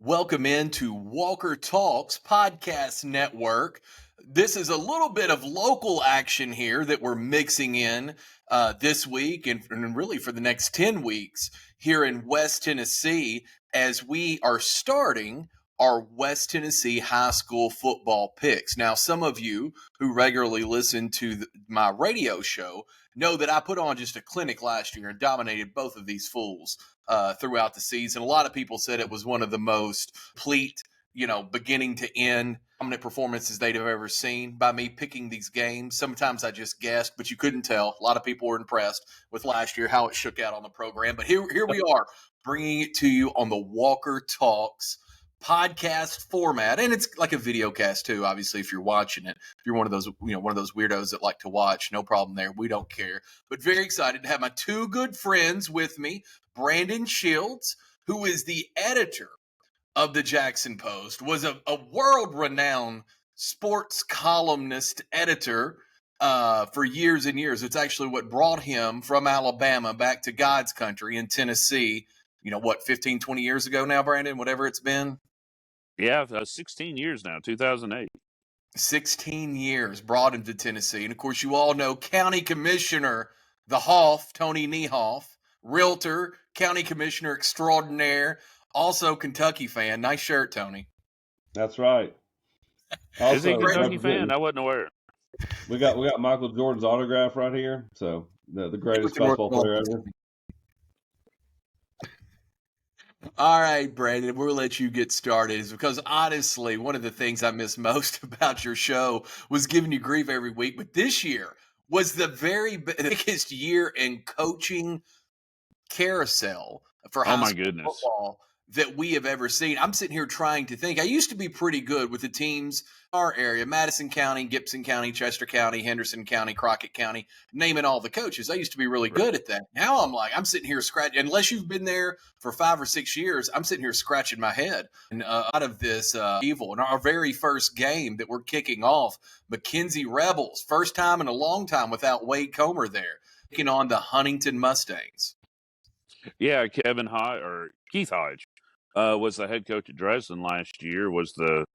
Welcome into Walker Talks Podcast Network. This is a little bit of local action here that we're mixing in this week and really for the next 10 weeks here in West Tennessee as we are starting our West Tennessee high school football picks. Now, some of you who regularly listen to my radio show know that I put on just a clinic last year and dominated both of these fools throughout the season. A lot of people said it was one of the most complete, beginning to end dominant performances they'd have ever seen by me picking these games. Sometimes I just guessed, but you couldn't tell. A lot of people were impressed with last year, how it shook out on the program. But here we are, bringing it to you on the Walker Talks podcast format, and it's like a video cast too. Obviously, if you're watching it, if you're one of those weirdos that like to watch, no problem there. We don't care. But very excited to have my two good friends with me. Brandon Shields, who is the editor of the Jackson Post, was a world-renowned sports columnist editor for years and years. It's actually what brought him from Alabama back to God's country in Tennessee, 15, 20 years ago now, Brandon, whatever it's been? Yeah, 16 years now, 2008. 16 years brought him to Tennessee. And, of course, you all know County Commissioner, the Hoff, Tony Niehoff, Realtor, County Commissioner Extraordinaire, also Kentucky fan. Nice shirt, Tony. That's right. Also, is he a Kentucky fan? I wasn't aware. We got Michael Jordan's autograph right here. So the greatest basketball player ever. All right, Brandon, we'll let you get started because honestly, one of the things I miss most about your show was giving you grief every week. But this year was the very biggest year in coaching carousel for high school football that we have ever seen. I'm sitting here trying to think. I used to be pretty good with the teams in our area, Madison County, Gibson County, Chester County, Henderson County, Crockett County, naming all the coaches. I used to be really good at that. Now I'm sitting here scratching. Unless you've been there for 5 or 6 years, I'm sitting here scratching my head and out of this evil. And our very first game that we're kicking off, McKenzie Rebels, first time in a long time without Wade Comer there, taking on the Huntington Mustangs. Yeah, Keith Hodge was the head coach at Dresden last year. Was the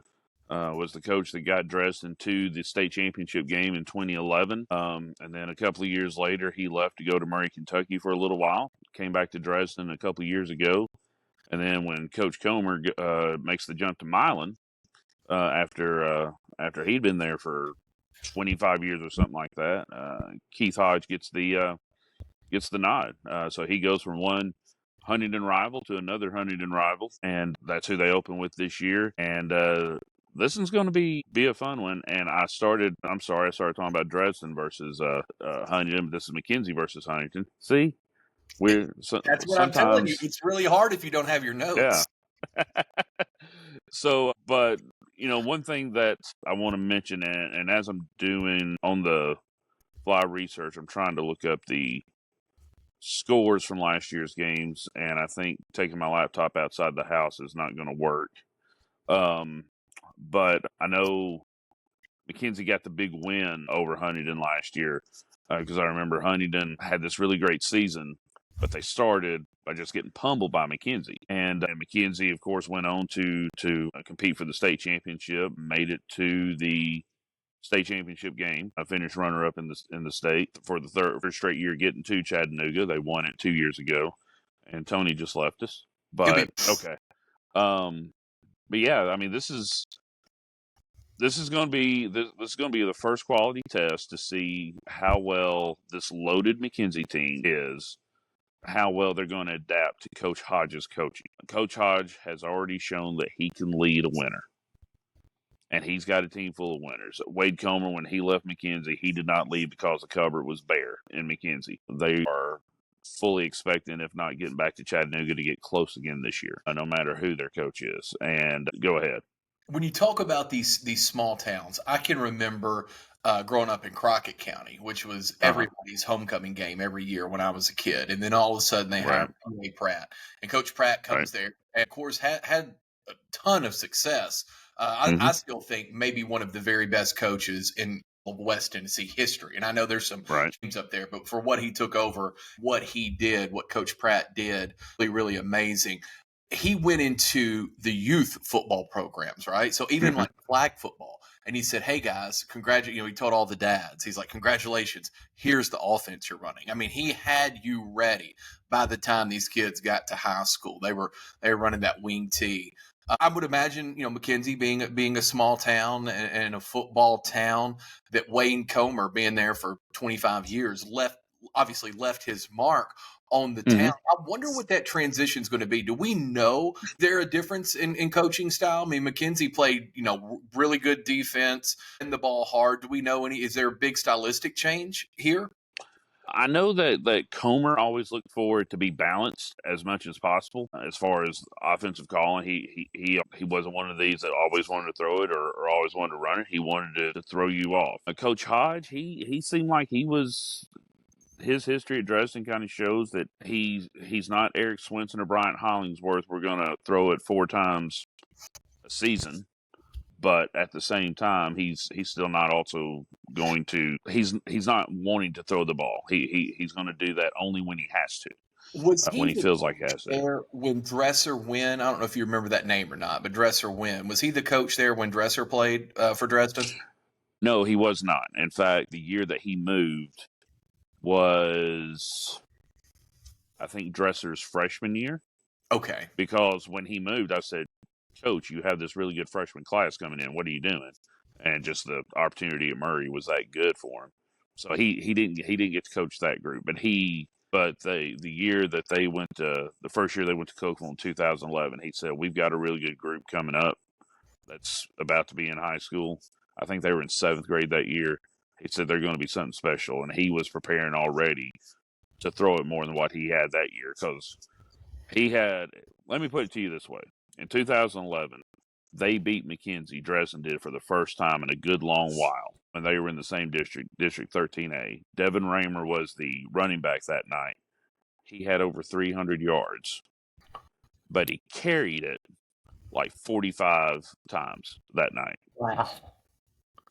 coach that got Dresden to the state championship game in 2011. And then a couple of years later, he left to go to Murray, Kentucky for a little while. Came back to Dresden a couple of years ago, and then when Coach Comer makes the jump to Milan after he'd been there for 25 years or something like that, Keith Hodge gets the nod. So he goes from one Huntington rival to another Huntington rival, and that's who they open with this year. And this one's going to be a fun one. And I started talking about Dresden versus Huntington, but this is McKenzie versus Huntington. See? That's what I'm telling you. It's really hard if you don't have your notes. Yeah. So, but, one thing that I want to mention, and as I'm doing on the fly research, I'm trying to look up the scores from last year's games, and I think taking my laptop outside the house is not going to work. But I know McKenzie got the big win over Huntington last year because I remember Huntington had this really great season, but they started by just getting pummeled by McKenzie. And McKenzie, of course, went on to compete for the state championship, made it to the state championship game. I finished runner-up in the state for the third straight year, getting to Chattanooga. They won it 2 years ago, and Tony just left us. But okay, but yeah, I mean, this is going to be the first quality test to see how well this loaded McKenzie team is, how well they're going to adapt to Coach Hodge's coaching. Coach Hodge has already shown that he can lead a winner. And he's got a team full of winners. Wade Comer, when he left McKenzie, he did not leave because the cupboard was bare in McKenzie. They are fully expecting, if not getting back to Chattanooga, to get close again this year, no matter who their coach is. And go ahead. When you talk about these small towns, I can remember growing up in Crockett County, which was everybody's homecoming game every year when I was a kid. And then all of a sudden they hired Coach Pratt. And Coach Pratt comes there and, of course, had a ton of success. I still think maybe one of the very best coaches in West Tennessee history. And I know there's some teams up there, but for what he took over, what he did, what Coach Pratt did, really, really amazing. he went into the youth football programs, right? So even like flag football. And he said, hey, guys, he told all the dads, he's like, congratulations. Here's the offense you're running. I mean, he had you ready by the time these kids got to high school. They were running that wing T. I would imagine, McKenzie being a small town and a football town, that Wayne Comer being there for 25 years left his mark on the town. I wonder what that transition is going to be. Do we know there a difference in coaching style? I mean, McKenzie played, really good defense and the ball hard. Do we know is there a big stylistic change here? I know that Comer always looked for it to be balanced as much as possible. As far as offensive calling, he wasn't one of these that always wanted to throw it or always wanted to run it. He wanted to throw you off. Coach Hodge, he seemed like he was. His history at Dresden kind of shows that he's not Eric Swinson or Bryant Hollingsworth. We're going to throw it 4 times a season, but at the same time, he's still not also going to. He's not wanting to throw the ball. He's going to do that only when he has to. When he feels like he has to. There when Dresser Wynn, I don't know if you remember that name or not, but Dresser Wynn, was he the coach there when Dresser played for Dresden? No, he was not. In fact, the year that he moved was, I think, Dresser's freshman year. Okay. Because when he moved, I said, Coach, you have this really good freshman class coming in. What are you doing? And just the opportunity at Murray was that good for him. So he didn't get to coach that group. But the year that they went to, the first year they went to Cookville in 2011, he said, we've got a really good group coming up that's about to be in high school. I think they were in 7th grade that year. He said they're going to be something special, and he was preparing already to throw it more than what he had that year. Because he had, let me put it to you this way. In 2011, they beat McKenzie. Dresden did for the first time in a good long while. And they were in the same district, District 13A. Devin Raymer was the running back that night. He had over 300 yards. But he carried it like 45 times that night. Wow.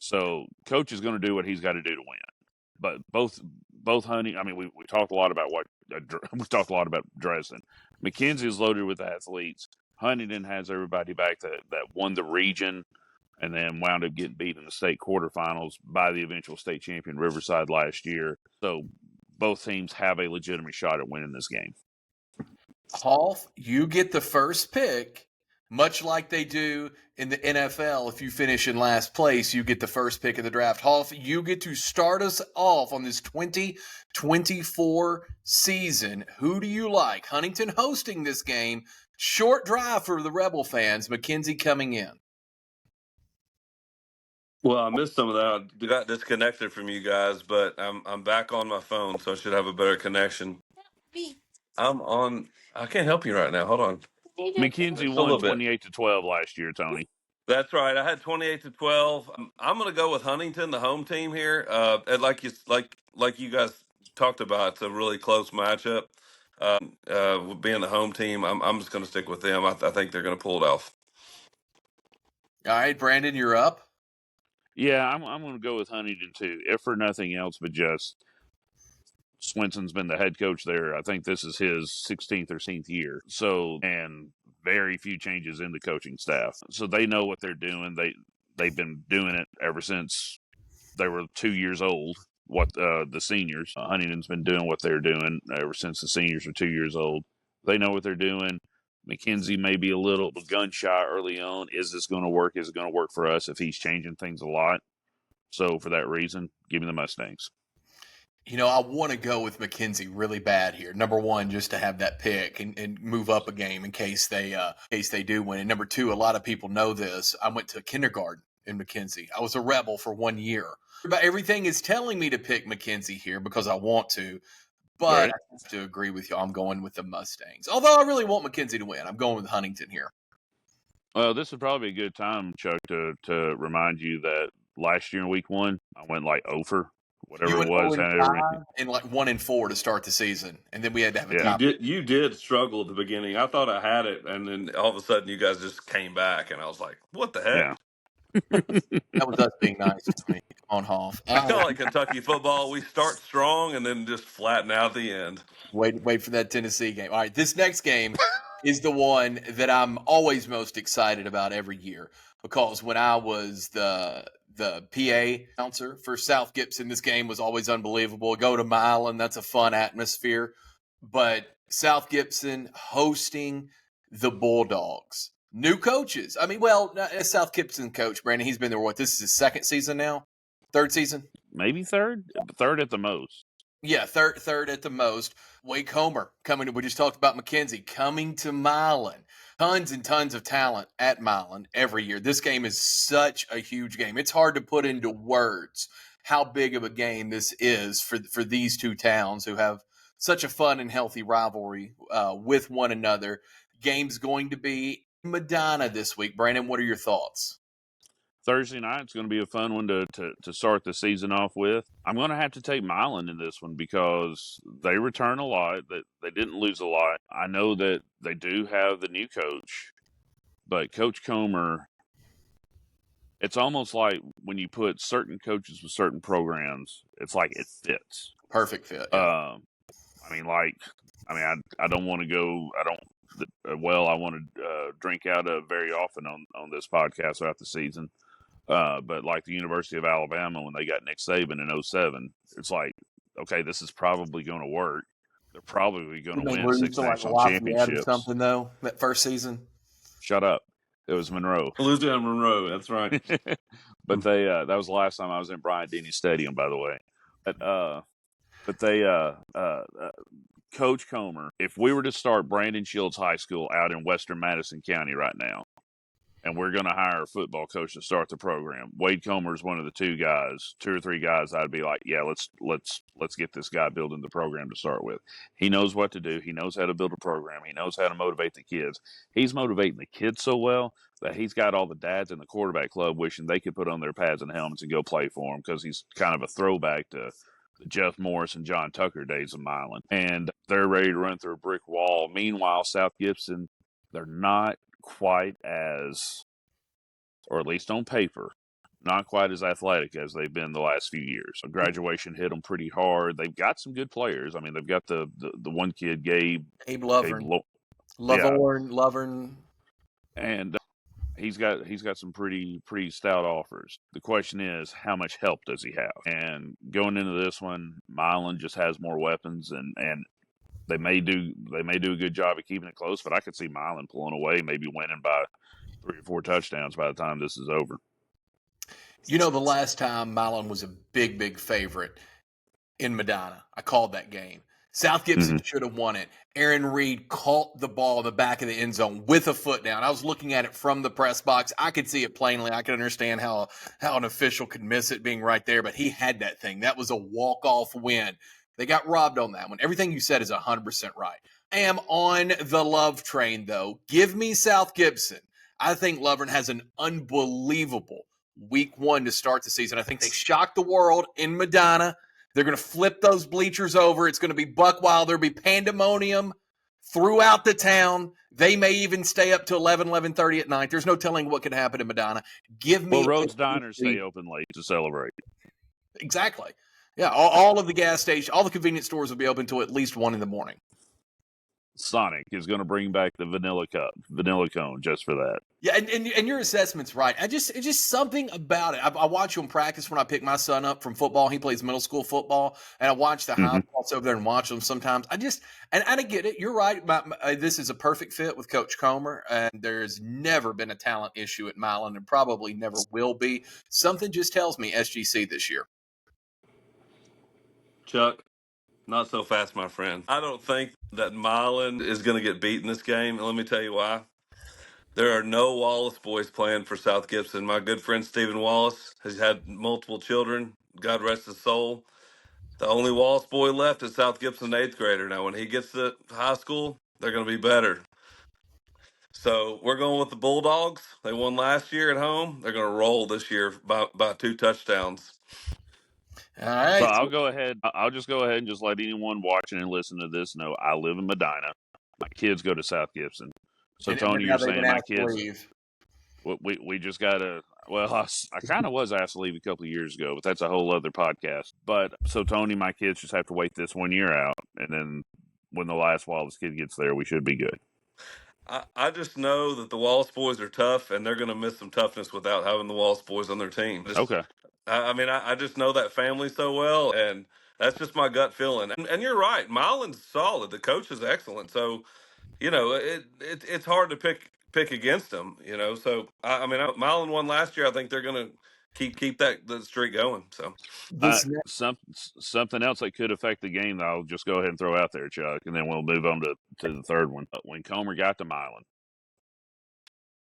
So coach is going to do what he's got to do to win. But both Huntington. I mean, we talked a lot about we talked a lot about Dresden. McKenzie is loaded with athletes. Huntington has everybody back that won the region and then wound up getting beat in the state quarterfinals by the eventual state champion Riverside last year. So both teams have a legitimate shot at winning this game. Hoff, you get the first pick. Much like they do in the NFL, if you finish in last place, you get the first pick of the draft. Hoff, you get to start us off on this 2024 season. Who do you like? Huntington hosting this game. Short drive for the Rebel fans. McKenzie coming in. Well, I missed some of that. I got disconnected from you guys, but I'm back on my phone, so I should have a better connection. I'm on. I can't help you right now. Hold on. McKenzie won 28-12 last year, Tony. That's right. I had 28-12. I'm going to go with Huntington, the home team here. And like you guys talked about, it's a really close matchup. Being the home team, I'm just going to stick with them. I think they're going to pull it off. All right, Brandon, you're up. Yeah, I'm going to go with Huntington too, if for nothing else but just Swinson's been the head coach there. I think this is his 16th or 17th year. So, and very few changes in the coaching staff. So they know what they're doing. They've been doing it ever since they were 2 years old. The seniors, Huntington's been doing what they're doing ever since the seniors were 2 years old. They know what they're doing. McKenzie may be a little gun shy early on. Is this going to work? Is it going to work for us if he's changing things a lot? So for that reason, give me the Mustangs. I want to go with McKenzie really bad here. Number one, just to have that pick and move up a game in case they do win. And number two, a lot of people know this. I went to kindergarten in McKenzie. I was a Rebel for 1 year. But everything is telling me to pick McKenzie here because I want to. But right. I have to agree with you. I'm going with the Mustangs. Although I really want McKenzie to win. I'm going with Huntington here. Well, this would probably be a good time, Chuck, to remind you that last year in week 1, I went like over. Whatever it was, and like 1-4 to start the season, and then we had to have a top. You did struggle at the beginning. I thought I had it, and then all of a sudden, you guys just came back, and I was like, "What the heck?" Yeah. That was us being nice to me on Hoff. I feel like Kentucky football. We start strong and then just flatten out at the end. Wait for that Tennessee game. All right, this next game, is the one that I'm always most excited about every year, because when I was the PA announcer for South Gibson, this game was always unbelievable. Go to Milan, that's a fun atmosphere. But South Gibson hosting the Bulldogs. New coaches. I mean, well, a South Gibson coach, Brandon, he's been there, what, this is his second season now? Third season? Maybe third at the most. Yeah, third at the most. Wake Homer coming. We just talked about McKenzie coming to Milan. Tons and tons of talent at Milan every year. This game is such a huge game. It's hard to put into words how big of a game this is for these two towns who have such a fun and healthy rivalry with one another. Game's going to be in Medina this week. Brandon, what are your thoughts? Thursday night, it's going to be a fun one to start the season off with. I'm going to have to take Milan in this one because they return a lot. They didn't lose a lot. I know that they do have the new coach, but Coach Comer, it's almost like when you put certain coaches with certain programs, it's like it fits. Perfect fit. Yeah. I don't want to go. I want to drink out of very often on this podcast throughout the season. But like the University of Alabama, when they got Nick Saban in 2007, it's like, okay, this is probably going to work. They're probably going to win 6 national championships. Something though, that first season. Shut up. It was Monroe. Louisiana Monroe. That's right. But that was the last time I was in Bryant-Denny Stadium, by the way. Coach Comer, if we were to start Brandon Shields High School out in Western Madison County right now, and we're going to hire a football coach to start the program, Wade Comer is one of the two or three guys I'd be like, yeah, let's get this guy building the program to start with. He knows what to do. He knows how to build a program. He knows how to motivate the kids. He's motivating the kids so well that he's got all the dads in the quarterback club wishing they could put on their pads and helmets and go play for him, because he's kind of a throwback to the Jeff Morris and John Tucker days of Milan. And they're ready to run through a brick wall. Meanwhile, South Gibson, they're not quite as, or at least on paper, not quite as athletic as they've been the last few years. So graduation hit them pretty hard. They've got some good players. I mean, they've got the one kid, Gabe Lovern. Lovern. And he's got some pretty stout offers. The question is, how much help does he have? And going into this one, Milan just has more weapons, and they may do a good job of keeping it close, but I could see Milan pulling away, maybe winning by 3 or 4 touchdowns by the time this is over. You know, the last time Milan was a big favorite in Medina, I called that game. South Gibson should have won it. Aaron Reed caught the ball in the back of the end zone with a foot down. I was looking at it from the press box. I could see it plainly. I could understand how an official could miss it being right there, but he had that thing. That was a walk-off win. They got robbed on that one. Everything you said is 100% right. I am on the love train, though. Give me South Gibson. I think Lovern has an unbelievable week 1 to start the season. I think they shocked the world in Medina. They're going to flip those bleachers over. It's going to be buck wild. There'll be pandemonium throughout the town. They may even stay up to 11:30 at night. There's no telling what could happen in Medina. Give me. Well, Rhodes Diners stay open late to celebrate. Exactly. Yeah, all of the gas stations, all the convenience stores will be open until at least 1 in the morning. Sonic is going to bring back the vanilla cone just for that. Yeah, and your assessment's right. It's just something about it. I watch them practice when I pick my son up from football. He plays middle school football, and I watch the highlights over there and watch them sometimes. I get it. You're right. This is a perfect fit with Coach Comer, and there's never been a talent issue at Milan, and probably never will be. Something just tells me SGC this year. Chuck, not so fast, my friend. I don't think that Milan is going to get beat in this game. And let me tell you why. There are no Wallace boys playing for South Gibson. My good friend Stephen Wallace has had multiple children. God rest his soul. The only Wallace boy left is South Gibson, 8th grader. Now, when he gets to high school, they're going to be better. So we're going with the Bulldogs. They won last year at home. They're going to roll this year by 2 touchdowns. All right. So I'll just go ahead and just let anyone watching and listening to this know I live in Medina. My kids go to South Gibson. So Tony, you're saying my kids? We just gotta. Well, I kind of was asked to leave a couple of years ago, but that's a whole other podcast. But so Tony, my kids just have to wait this 1 year out, and then when the last Wallace kid gets there, we should be good. I just know that the Wallace boys are tough, and they're going to miss some toughness without having the Wallace boys on their team. Okay. I mean, I just know that family so well, and that's just my gut feeling. And you're right, Milan's solid. The coach is excellent. So it's hard to pick against them. So I mean, Milan won last year. I think they're going to keep the streak going. So Something else that could affect the game, I'll just go ahead and throw out there, Chuck, and then we'll move on to the third one. When Comer got to Milan,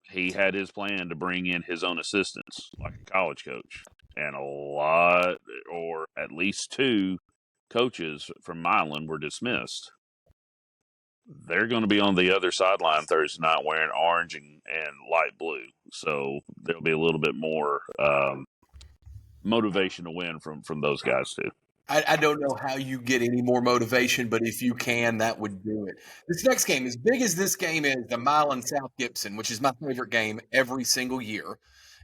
he had his plan to bring in his own assistants, like a college coach, and a lot, or at least two coaches from Milan were dismissed. They're going to be on the other sideline Thursday night wearing orange and light blue, so there'll be a little bit more motivation to win from those guys too. I don't know how you get any more motivation, but if you can, that would do it. This next game, as big as this game is, the Milan South Gibson, which is my favorite game every single year,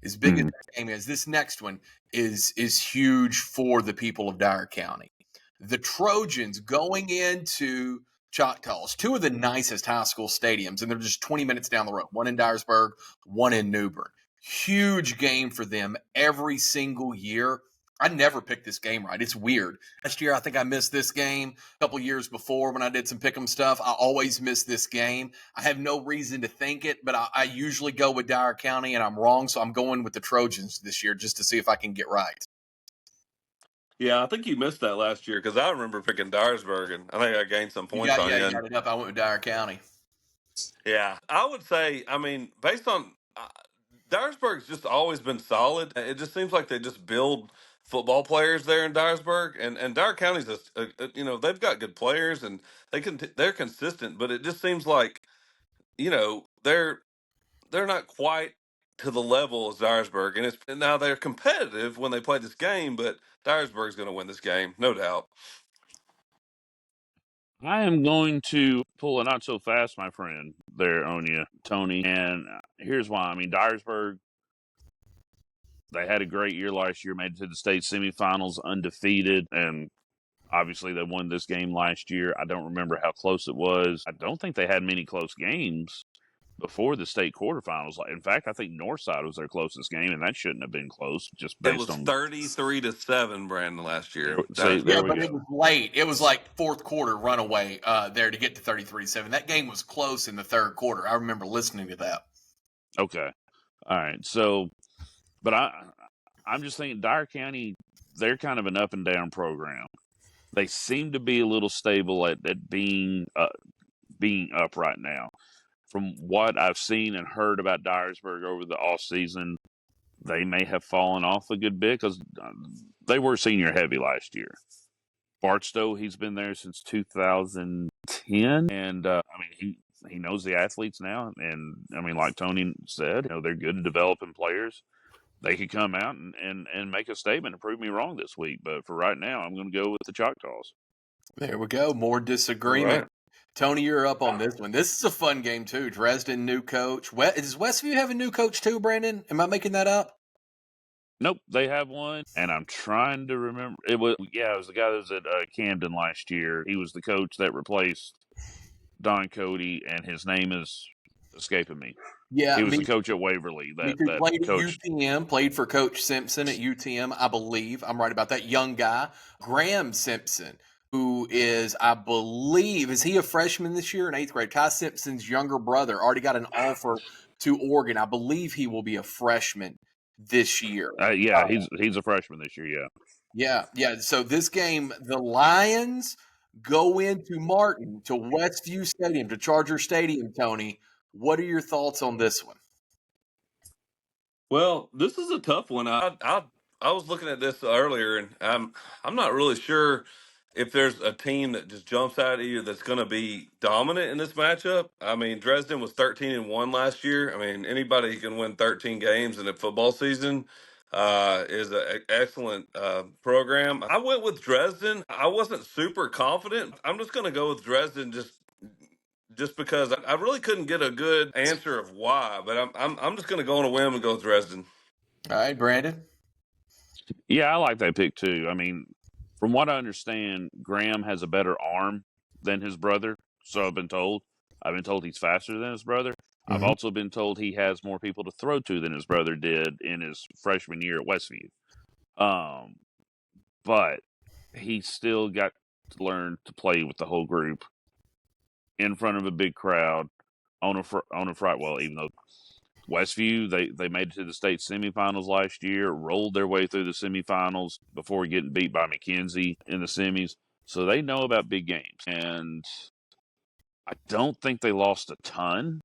as big as that game is, this next one is huge for the people of Dyer County. The Trojans going into Choctaws, two of the nicest high school stadiums, and they're just 20 minutes down the road, one in Dyersburg, one in New Bern. Huge game for them every single year. I never picked this game right. It's weird. Last year, I think I missed this game. A couple years before when I did some pick'em stuff, I always miss this game. I have no reason to think it, but I usually go with Dyer County, and I'm wrong, so I'm going with the Trojans this year just to see if I can get right. yeah, I think you missed that last year because I remember picking Dyersburg, and I think I gained some points on you. You got it up. I went with Dyer County. Yeah, I would say, I mean, based on Dyersburg's just always been solid. It just seems like they just build football players there in Dyersburg, and Dyer County's they've got good players and they're consistent, but it just seems like they're not quite to the level as Dyersburg, and now they're competitive when they play this game, but Dyersburg's going to win this game, no doubt. I am going to pull a not so fast, my friend, there on you, Tony. And here's why. I mean, Dyersburg, they had a great year last year, made it to the state semifinals undefeated. And obviously, they won this game last year. I don't remember how close it was. I don't think they had many close games before the state quarterfinals. In fact, I think Northside was their closest game, and that shouldn't have been close, just based on 33-7, Brandon, last year. There we but go. it was late. It was like fourth quarter runaway there to get to 33-7. That game was close in the third quarter. I remember listening to that. Okay. All right. So, but I'm just thinking Dyer County, they're kind of an up and down program. They seem to be a little stable at being up right now. From what I've seen and heard about Dyersburg over the off season, they may have fallen off a good bit because they were senior heavy last year. Barstow, he's been there since 2010, and I mean he knows the athletes now, and I mean like Tony said, they're good at developing players. They could come out and make a statement and prove me wrong this week, but for right now, I'm going to go with the Choctaws. There we go. More disagreement. Right. Tony, you're up on this one. This is a fun game, too. Dresden, new coach. Does Westview have a new coach, too, Brandon? Am I making that up? Nope, they have one, and I'm trying to remember. It was the guy that was at Camden last year. He was the coach that replaced Don Cody, and his name is escaping me. Yeah, he was the coach at Waverly. That played at UTM, played for Coach Simpson at UTM, I believe. I'm right about that. Young guy, Graham Simpson, who is, I believe, is he a freshman this year in 8th grade? Ty Simpson's younger brother already got an offer to Oregon. I believe he will be a freshman this year. He's a freshman this year, yeah. So this game, the Lions go into Martin, to Westview Stadium, to Charger Stadium, Tony. What are your thoughts on this one? Well, this is a tough one. I was looking at this earlier, and I'm not really sure if there's a team that just jumps out at you that's going to be dominant in this matchup. I mean, Dresden was 13-1 last year. I mean, anybody who can win 13 games in a football season is an excellent program. I went with Dresden. I wasn't super confident. I'm just going to go with Dresden just because I really couldn't get a good answer of why, but I'm just going to go on a whim and go with Dresden. All right, Brandon. Yeah, I like that pick too. I mean, from what I understand, Graham has a better arm than his brother, so I've been told. I've been told he's faster than his brother. I've Mhm. also been told he has more people to throw to than his brother did in his freshman year at Westview. But he still got to learn to play with the whole group in front of a big crowd on a Friday. Well, even though Westview, they made it to the state semifinals last year, rolled their way through the semifinals before getting beat by McKenzie in the semis. So they know about big games. And I don't think they lost a ton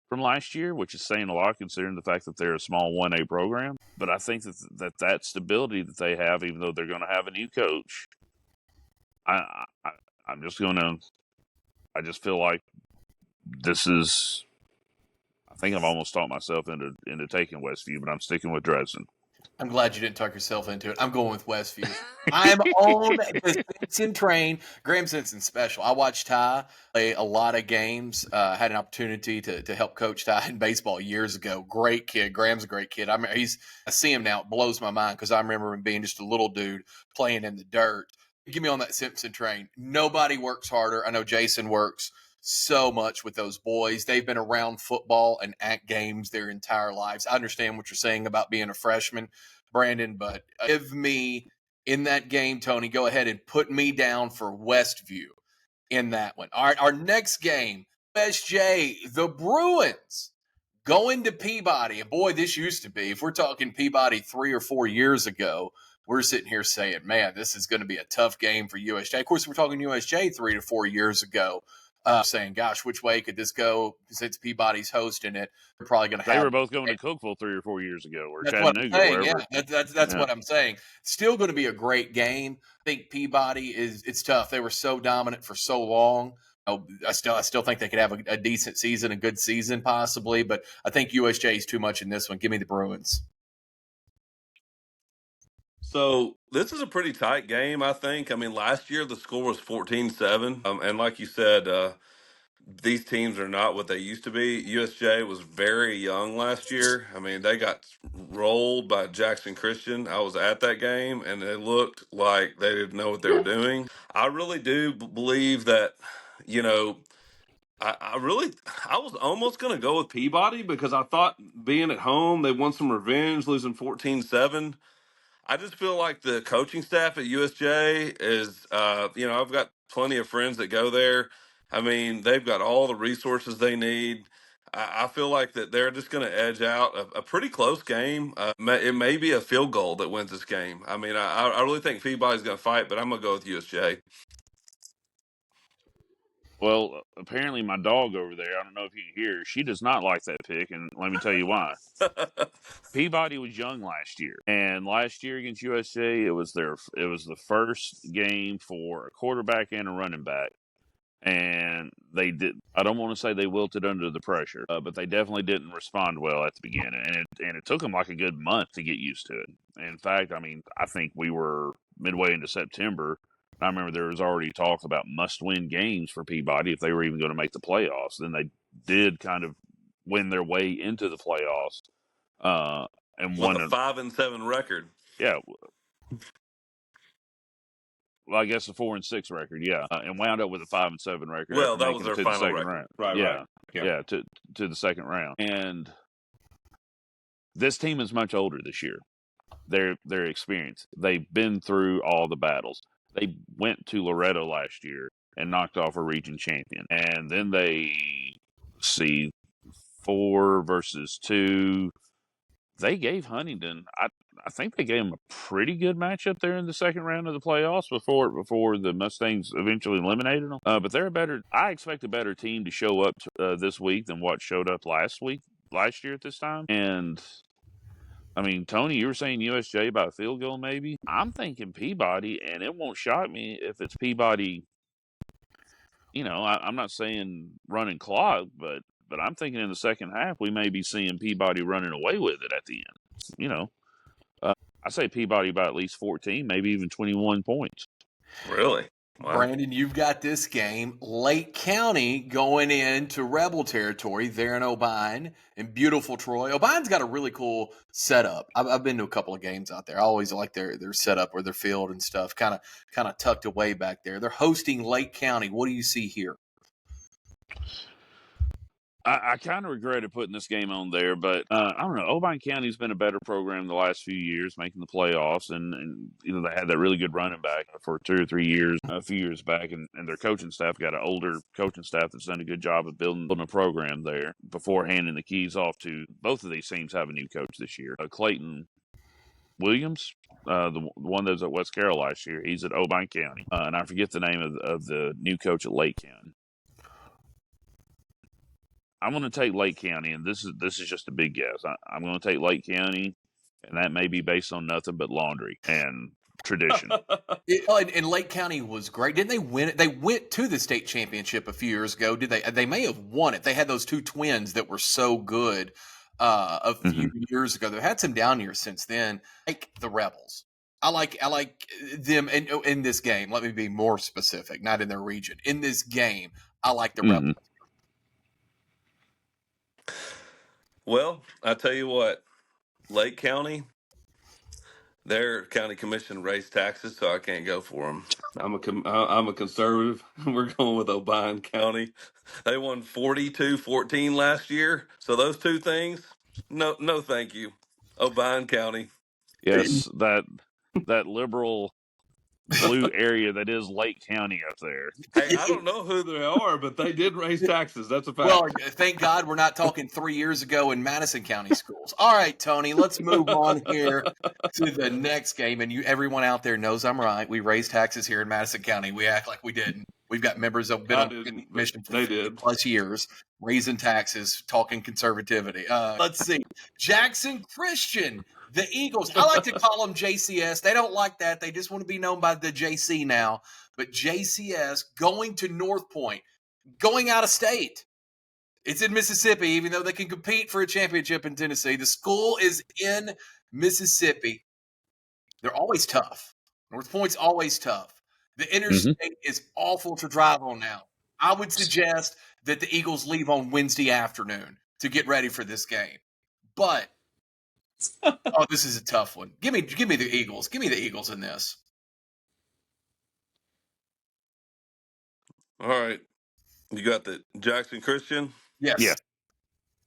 from last year, which is saying a lot considering the fact that they're a small 1A program. But I think that stability that they have, even though they're going to have a new coach, I'm just going to. I just feel like this is. I think I've almost talked myself into taking Westview, but I'm sticking with Dresden. I'm glad you didn't talk yourself into it. I'm going with Westview. I'm on the Simpson train. Graham Simpson's special. I watched Ty play a lot of games. Had an opportunity to help coach Ty in baseball years ago. Great kid. Graham's a great kid. I see him now. It blows my mind because I remember him being just a little dude playing in the dirt. Get me on that Simpson train. Nobody works harder. I know Jason works so much with those boys. They've been around football and at games their entire lives. I understand what you're saying about being a freshman, Brandon, but give me in that game, Tony, go ahead and put me down for Westview in that one. All right, our next game, SJ, the Bruins going to Peabody. And boy, this used to be, if we're talking Peabody 3 or 4 years ago, we're sitting here saying, man, this is going to be a tough game for USJ. Of course, we're talking USJ 3 to 4 years ago. Saying, gosh, which way could this go? Since Peabody's hosting it, we're probably going to have. They were both going to Cookeville 3 or 4 years ago, or That's Chattanooga, what I'm saying. wherever. Yeah, that's what I'm saying. Still going to be a great game. I think Peabody it's tough. They were so dominant for so long. I still think they could have a decent season, a good season possibly, but I think USJ is too much in this one. Give me the Bruins. So this is a pretty tight game, I think. I mean, last year the score was 14-7. And like you said, these teams are not what they used to be. USJ was very young last year. I mean, they got rolled by Jackson Christian. I was at that game, and it looked like they didn't know what they were doing. I really do believe that, you know, I was almost going to go with Peabody because I thought being at home, they won some revenge, losing 14-7. I just feel like the coaching staff at USJ is, I've got plenty of friends that go there. I mean, they've got all the resources they need. I feel like that they're just going to edge out a pretty close game. It may be a field goal that wins this game. I mean, I really think Peabody's going to fight, but I'm going to go with USJ. Well, apparently my dog over there, I don't know if you can hear, she does not like that pick, and let me tell you why. Peabody was young last year, and last year against USJ, it was the first game for a quarterback and a running back, and they did. I don't want to say they wilted under the pressure, but they definitely didn't respond well at the beginning, and it took them like a good month to get used to it. In fact, I mean, I think we were midway into September. I remember there was already talk about must-win games for Peabody if they were even going to make the playoffs. Then they did kind of win their way into the playoffs, and With won a 5-7 record. Yeah, well, I guess a 4-6 record, yeah, and wound up with a 5-7 record Well, after that was making it their to the final second record. round. Right. Yeah, to the second round. And this team is much older this year. They're experienced. They've been through all the battles. They went to Loretto last year and knocked off a region champion, and then they see 4 versus 2. They gave Huntington. I think they gave them a pretty good matchup there in the second round of the playoffs before the Mustangs eventually eliminated them. But they're a better. I expect a better team to show up this week than what showed up last year at this time. And I mean, Tony, you were saying USJ by a field goal, maybe. I'm thinking Peabody, and it won't shock me if it's Peabody. I'm not saying running clock, but I'm thinking in the second half we may be seeing Peabody running away with it at the end. I say Peabody by at least 14, maybe even 21 points. Really? Wow. Brandon, you've got this game. Lake County going into Rebel territory there in Obion and beautiful Troy. Obion's got a really cool setup. I've been to a couple of games out there. I always like their setup or their field and stuff, kind of tucked away back there. They're hosting Lake County. What do you see here? I kind of regretted putting this game on there, but I don't know. Obion County's been a better program the last few years, making the playoffs, and they had that really good running back for 2 or 3 years, a few years back, and their coaching staff got an older coaching staff that's done a good job of building a program there before handing the keys off to both of these teams. Have a new coach this year, Clayton Williams. The one that was at West Carroll last year, he's at Obion County, and I forget the name of the new coach at Lake County. I'm going to take Lake County, and this is just a big guess. I'm going to take Lake County, and that may be based on nothing but laundry and tradition. And Lake County was great. Didn't they win it? They went to the state championship a few years ago. Did they? They may have won it. They had those two twins that were so good a few years ago. They've had some down years since then. Like the Rebels. I like them in this game. Let me be more specific, not in their region. In this game, I like the Rebels. Well, I tell you what, Lake County, their county commission raised taxes, so I can't go for them. I'm a conservative. We're going with Obion County. They won 42-14 last year. So those two things, no, thank you. Obion County. Yes, that liberal blue area that is Lake County up there. Hey, I don't know who they are, but they did raise taxes. That's a fact. Well, thank God we're not talking 3 years ago in Madison County schools. All right, Tony, let's move on here to the next game. And everyone out there knows I'm right. We raised taxes here in Madison County. We act like we didn't. We've got members that have been on mission for 50+ years, raising taxes, talking conservativity. Let's see. Jackson Christian, the Eagles. I like to call them JCS. They don't like that. They just want to be known by the JC now. But JCS going to Northpoint, going out of state. It's in Mississippi, even though they can compete for a championship in Tennessee. The school is in Mississippi. They're always tough. Northpoint's always tough. The interstate is awful to drive on now. I would suggest that the Eagles leave on Wednesday afternoon to get ready for this game. But this is a tough one. Give me the Eagles. Give me the Eagles in this. All right. You got the Jackson Christian? Yes. Yeah.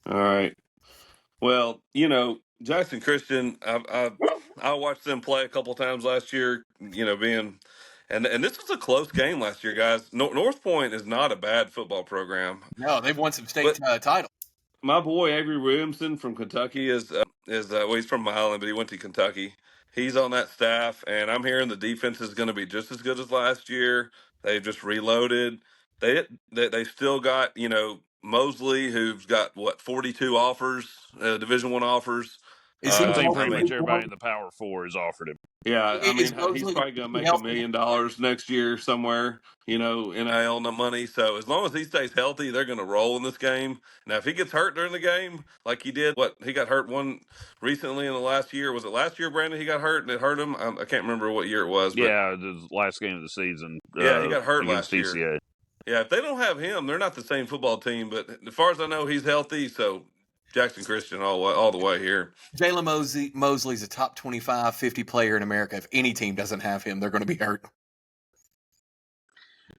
All right. Well, Jackson Christian, I watched them play a couple times last year, and this was a close game last year, guys. Northpoint is not a bad football program. No, they've won some state titles. My boy Avery Williamson from Kentucky is he's from Milan, but he went to Kentucky. He's on that staff, and I'm hearing the defense is going to be just as good as last year. They've just reloaded. They still got Mosley, who's got 42 offers, Division I offers. I think pretty much everybody in the Power Four has offered him. Yeah, I mean, he's probably going to make $1 million next year somewhere, NIL money. So as long as he stays healthy, they're going to roll in this game. Now, if he gets hurt during the game, like he did, he got hurt one recently in the last year. Was it last year, Brandon? He got hurt and it hurt him. I can't remember what year it was. But, yeah, the last game of the season. Yeah, he got hurt last TCA. year. Yeah, if they don't have him, they're not the same football team. But as far as I know, he's healthy. So Jackson Christian all the way here. Jalen Mosley's a top 25, 50 player in America. If any team doesn't have him, they're going to be hurt.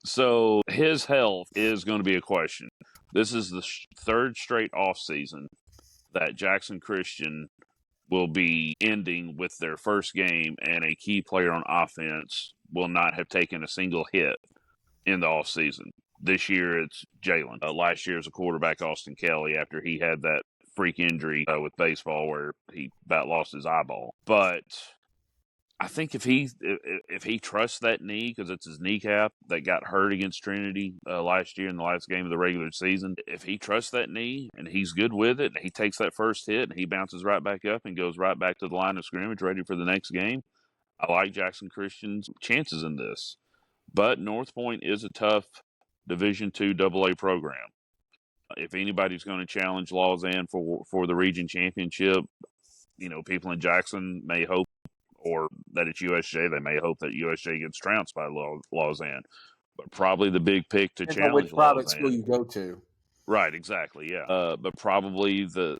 So his health is going to be a question. This is the third straight off season that Jackson Christian will be ending with their first game, and a key player on offense will not have taken a single hit in the off season. This year it's Jalen. Last year as a quarterback, Austin Kelly, after he had that freak injury with baseball where he about lost his eyeball. But I think if he trusts that knee, because it's his kneecap that got hurt against Trinity last year in the last game of the regular season, if he trusts that knee and he's good with it, and he takes that first hit and he bounces right back up and goes right back to the line of scrimmage ready for the next game, I like Jackson Christian's chances in this. But Northpoint is a tough Division II AA program. If anybody's going to challenge Lausanne for the region championship, people in Jackson may hope, or that it's USJ, they may hope that USJ gets trounced by Lausanne. But probably the big pick to challenge which private Lausanne. school you go to. Right, exactly, yeah. But probably the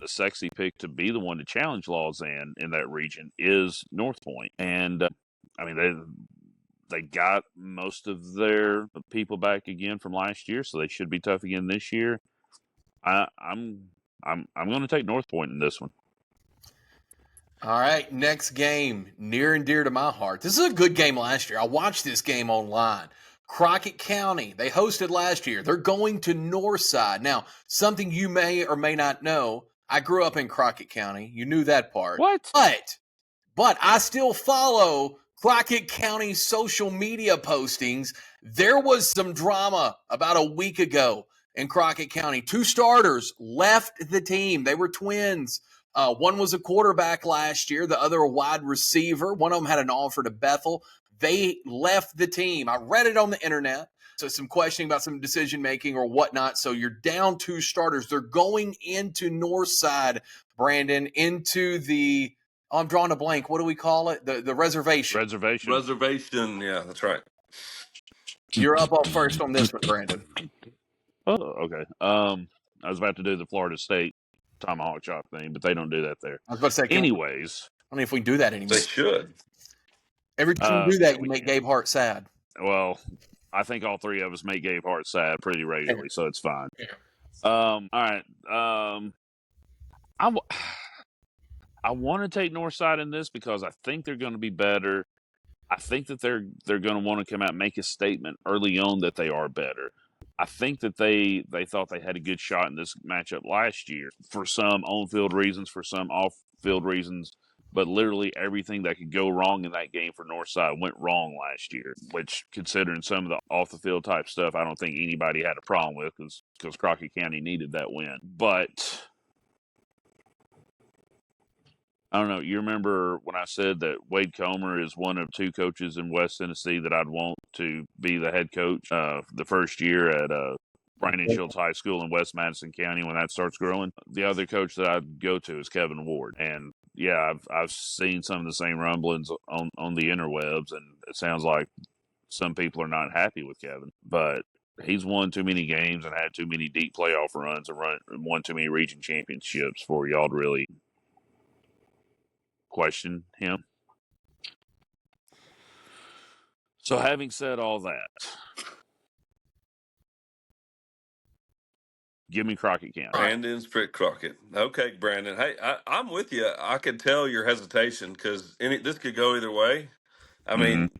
sexy pick to be the one to challenge Lausanne in that region is Northpoint. And, they got most of their people back again from last year, so they should be tough again this year. I'm going to take Northpoint in this one. All right, next game, near and dear to my heart. This is a good game last year. I watched this game online. Crockett County, they hosted last year. They're going to Northside. Now, something you may or may not know, I grew up in Crockett County. You knew that part. What? But I still follow Crockett County social media postings. There was some drama about a week ago in Crockett County. 2 starters left the team. They were twins. One was a quarterback last year, the other a wide receiver. One of them had an offer to Bethel. They left the team. I read it on the internet. So some questioning about some decision making or whatnot. So you're down 2 starters. They're going into Northside, Brandon, into the I'm drawing a blank. What do we call it? The reservation. Reservation. Yeah, that's right. You're up on first on this one, Brandon. Oh, okay. I was about to do the Florida State tomahawk chop thing, but they don't do that there. I was about to say, anyways, I don't know if we can do that anymore. They should. Every time you do that, you make Gabe Hart sad. Well, I think all 3 of us make Gabe Hart sad pretty regularly, so it's fine. All right. I want to take Northside in this because I think they're going to be better. I think that they're going to want to come out and make a statement early on that they are better. I think that they thought they had a good shot in this matchup last year for some on-field reasons, for some off-field reasons, but literally everything that could go wrong in that game for Northside went wrong last year, which, considering some of the off-the-field type stuff, I don't think anybody had a problem with because Crockett County needed that win. But I don't know. You remember when I said that Wade Comer is one of 2 coaches in West Tennessee that I'd want to be the head coach the first year at Brandon Shields High School in West Madison County when that starts growing? The other coach that I'd go to is Kevin Ward. And yeah, I've seen some of the same rumblings on the interwebs, and it sounds like some people are not happy with Kevin. But he's won too many games and had too many deep playoff runs and won too many region championships for y'all to really question him. So having said all that, give me Crockett County. Brandon's pick Crockett. Okay, Brandon. Hey, I'm with you. I could tell your hesitation because this could go either way. I mean,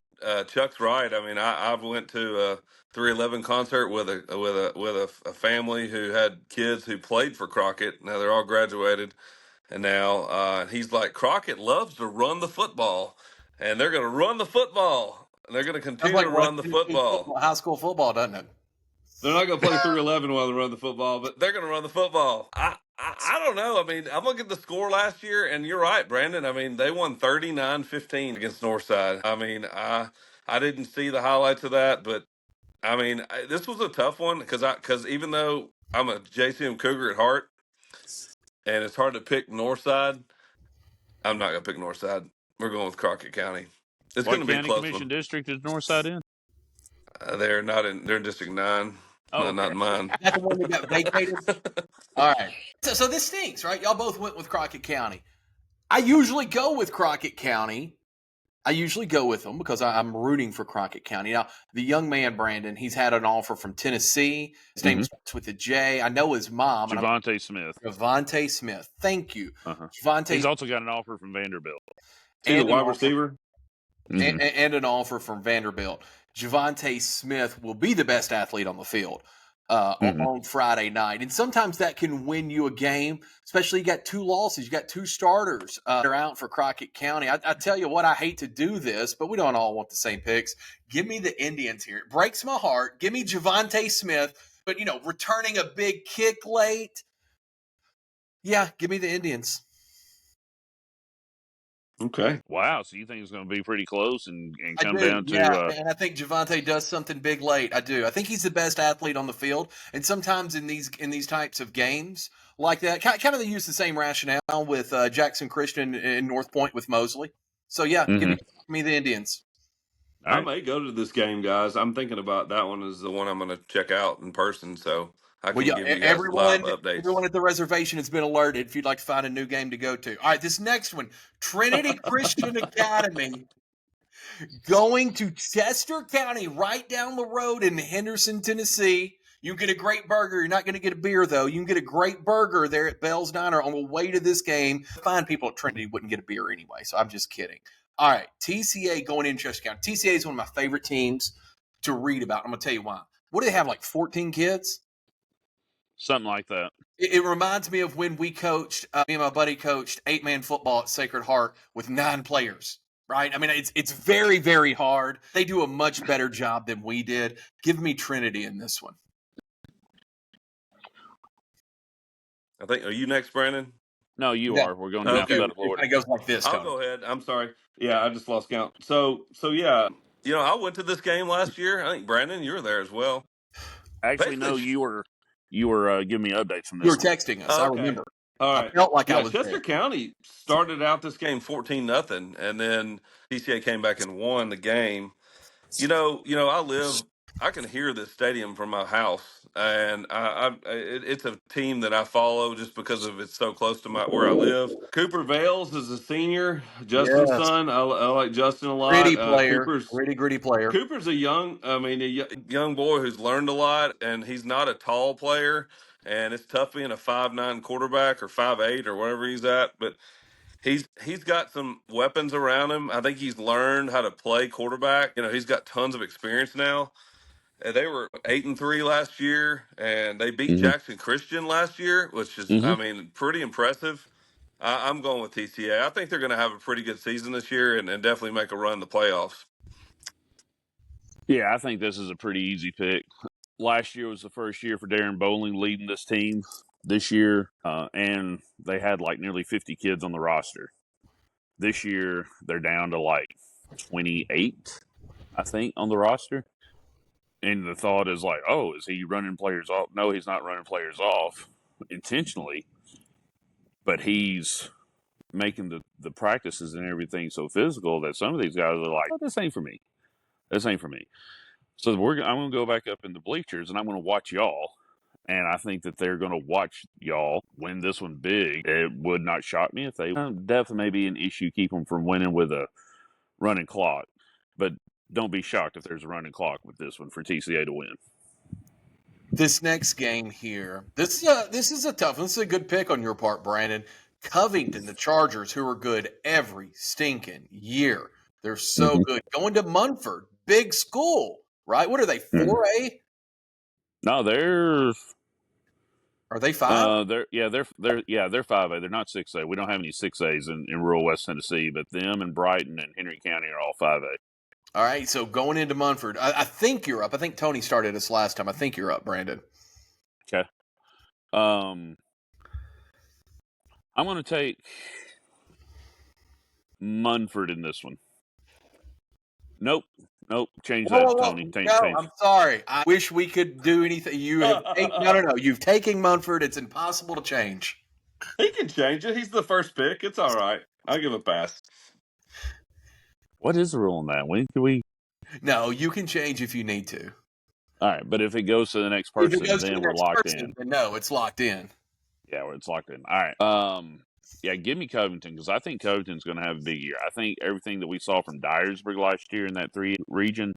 Chuck's right. I mean, I've went to a 311 concert with a family who had kids who played for Crockett. Now they're all graduated. And now he's like, Crockett loves to run the football, and they're going to run the football, and they're going to continue to run the football. High school football, doesn't it? They're not going to play 311 while they run the football, but They're going to run the football. I don't know. I mean, I'm looking at the score last year, and you're right, Brandon. I mean, they won 39-15 against Northside. I mean, I didn't see the highlights of that, but I mean, this was a tough one because even though I'm a JCM Cougar at heart, and it's hard to pick Northside, I'm not going to pick Northside. We're going with Crockett County. It's going to be a close Commission one. District is Northside in? They're not in. They're in District 9. Oh, not mine. That's the one that got vacated. All right. So this stinks, right? Y'all both went with Crockett County. I usually go with Crockett County. I usually go with them because I'm rooting for Crockett County. Now, the young man, Brandon, he's had an offer from Tennessee. His name starts with a J. I know his mom. Javante Smith. Javante Smith. Thank you. Javante. He's also got an offer from Vanderbilt. He's a wide receiver. And an offer from Vanderbilt. Javante Smith will be the best athlete on the field on Friday night. And sometimes that can win you a game, especially you got 2 losses. You got 2 starters that are out for Crockett County. I tell you what, I hate to do this, but we don't all want the same picks. Give me the Indians here. It breaks my heart. Give me Javante Smith, but, returning a big kick late. Yeah, give me the Indians. Okay. Wow, so you think it's going to be pretty close and come do, down to... Yeah, and I think Javante does something big late. I do. I think he's the best athlete on the field, and sometimes in these types of games like that, kind of they use the same rationale with Jackson Christian in Northpoint with Mosley. So, yeah, give me the Indians. I may go to this game, guys. I'm thinking about that one as the one I'm going to check out in person, so I can give you guys live updates. Everyone at the reservation has been alerted if you'd like to find a new game to go to. All right, this next one, Trinity Christian Academy, going to Chester County, right down the road in Henderson, Tennessee. You can get a great burger. You're not going to get a beer, though. You can get a great burger there at Bell's Diner on the way to this game. Fine people at Trinity wouldn't get a beer anyway, so I'm just kidding. All right, TCA going into Chester County. TCA is one of my favorite teams to read about. I'm going to tell you why. What do they have, like 14 kids? Something like that. It reminds me of when we coached, me and my buddy coached 8-man football at Sacred Heart with 9 players, right? I mean, it's very, very hard. They do a much better job than we did. Give me Trinity in this one. I think, are you next, Brandon? No, you are. We're going in Okay. alphabetical order. It goes like this, I'll Tony. go ahead. I'm sorry. Yeah, I just lost count. So yeah, I went to this game last year. I think Brandon, you were there as well. Actually, no, you were giving me updates from You this. were texting us. Okay. I remember. All right. I felt like I was Chester there. County started out this game 14-0, and then TCA came back and won the game. I can hear this stadium from my house, and it's a team that I follow just because of it's so close to where I live. Cooper Vales is a senior, Justin's son. I like Justin a lot. Gritty player. Gritty player. Cooper's a young boy who's learned a lot, and he's not a tall player, and it's tough being a 5'9" quarterback or 5'8" or whatever he's at, but he's got some weapons around him. I think he's learned how to play quarterback. He's got tons of experience now. And they were 8-3 last year, and they beat Jackson Christian last year, which is, pretty impressive. I'm going with TCA. I think they're going to have a pretty good season this year and definitely make a run in the playoffs. Yeah, I think this is a pretty easy pick. Last year was the first year for Darren Bowling leading this team. This year, and they had like nearly 50 kids on the roster. This year, they're down to like 28, I think, on the roster. And the thought is like, oh, is he running players off? No, he's not running players off intentionally, but he's making the practices and everything so physical that some of these guys are like, oh, this ain't for me. This ain't for me. So I'm going to go back up in the bleachers, and I'm going to watch y'all. And I think that they're going to watch y'all win this one big. It would not shock me if they definitely may be an issue keep them from winning with a running clock. But don't be shocked if there's a running clock with this one for TCA to win. This next game here, this is a tough one. This is a good pick on your part, Brandon. Covington, the Chargers, who are good every stinking year. They're so good. Going to Munford, big school, right? What are they, 4A? No, Are they 5? They're 5A. They're not 6A. We don't have any 6As in rural West Tennessee, but them and Brighton and Henry County are all 5A. All right, so going into Munford, I think you're up. I think Tony started us last time. I think you're up, Brandon. Okay. I'm going to take Munford in this one. Nope. Change that, Tony. Change. I'm sorry. I wish we could do anything. You have no. You've taken Munford. It's impossible to change. He can change it. He's the first pick. It's all right. I'll give a pass. What is the rule on that? When can we? No, you can change if you need to. All right, but if it goes to the next person, then we're locked in. No, it's locked in. Yeah, it's locked in. All right. Yeah, give me Covington because I think Covington's going to have a big year. I think everything that we saw from Dyersburg last year in that 3 region,